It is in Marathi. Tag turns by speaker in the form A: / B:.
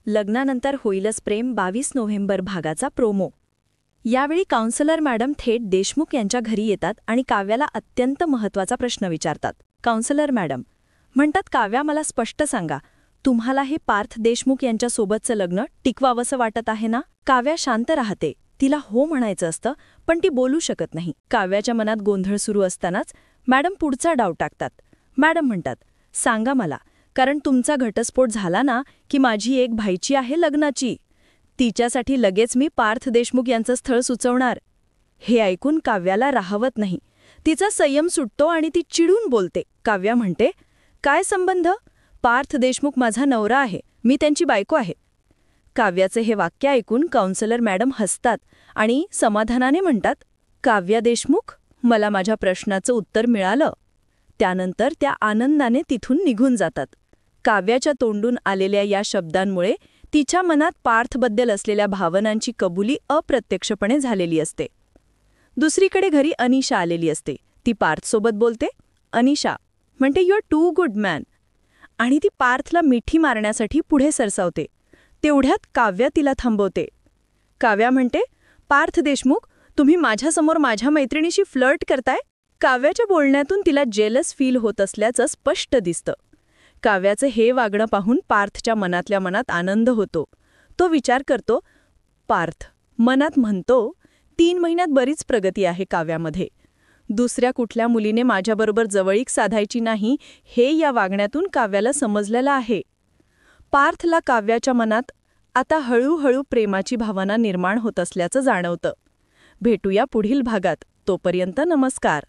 A: लग्नानंतर होईलच प्रेम 22 नोव्हेंबर भागाचा प्रोमो. यावेळी काउन्सिलर मॅडम थेट देशमुख यांच्या घरी येतात आणि काव्याला अत्यंत महत्त्वाचा प्रश्न विचारतात. काउन्सिलर मॅडम म्हणतात, काव्या, मला स्पष्ट सांगा, तुम्हाला हे पार्थ देशमुख यांच्यासोबतचं लग्न टिकवावंसं वाटत आहे ना? काव्या शांत राहते. तिला हो म्हणायचं असतं, पण ती बोलू शकत नाही. काव्याच्या मनात गोंधळ सुरू असतानाच मॅडम पुढचा डाव टाकतात. मॅडम म्हणतात, सांगा मला, कारण तुमचा घटस्फोट झाला ना की माझी एक भाईची आहे लग्नाची. तिच्यासाठी लगेच मी पार्थ देशमुख यांचं स्थळ सुचवणार. हे ऐकून काव्याला राहवत नाही. तिचा संयम सुटतो आणि ती चिडून बोलते. काव्या म्हणते, काय संबंध? पार्थ देशमुख माझा नवरा आहे, मी त्यांची बायको आहे. काव्याचे हे वाक्य ऐकून काउन्सिलर मॅडम हसतात आणि समाधानाने म्हणतात, काव्या देशमुख, मला माझ्या प्रश्नाचं उत्तर मिळालं. त्यानंतर त्या आनंदाने तिथून निघून जातात. काव्याच्या तोंडून आलेल्या या शब्दांमुळे तिच्या मनात पार्थबद्दल असलेल्या भावनांची कबुली अप्रत्यक्षपणे झालेली असते. दुसरीकडे घरी अनिशा आलेली असते. ती पार्थसोबत बोलते. अनिशा म्हणते, you are too good man, आणि ती पार्थला मिठी मारण्यासाठी पुढे सरसावते. तेवढ्यात काव्या तिला थांबवते. काव्या म्हणते, पार्थ देशमुख, तुम्ही माझ्यासमोर माझ्या मैत्रिणीशी फ्लर्ट करताय. काव्याच्या बोलण्यातून तिला जेलस फील होत असल्याचं स्पष्ट दिसतं. काव्याचे हे वागणं पाहून पार्थच्या मनातल्या मनात आनंद होतो. तो विचार करतो. पार्थ मनात म्हणतो, 3 महिन्यात बरीच प्रगती आहे काव्यामध्ये. दुसऱ्या कुठल्या मुलीने माझ्याबरोबर जवळीक साधायची नाही, हे या वागण्यातून काव्याला समजलेलं आहे. पार्थला काव्याच्या मनात आता हळूहळू प्रेमाची भावना निर्माण होत असल्याचं जाणवतं. भेटूया पुढील भागात. तोपर्यंत नमस्कार.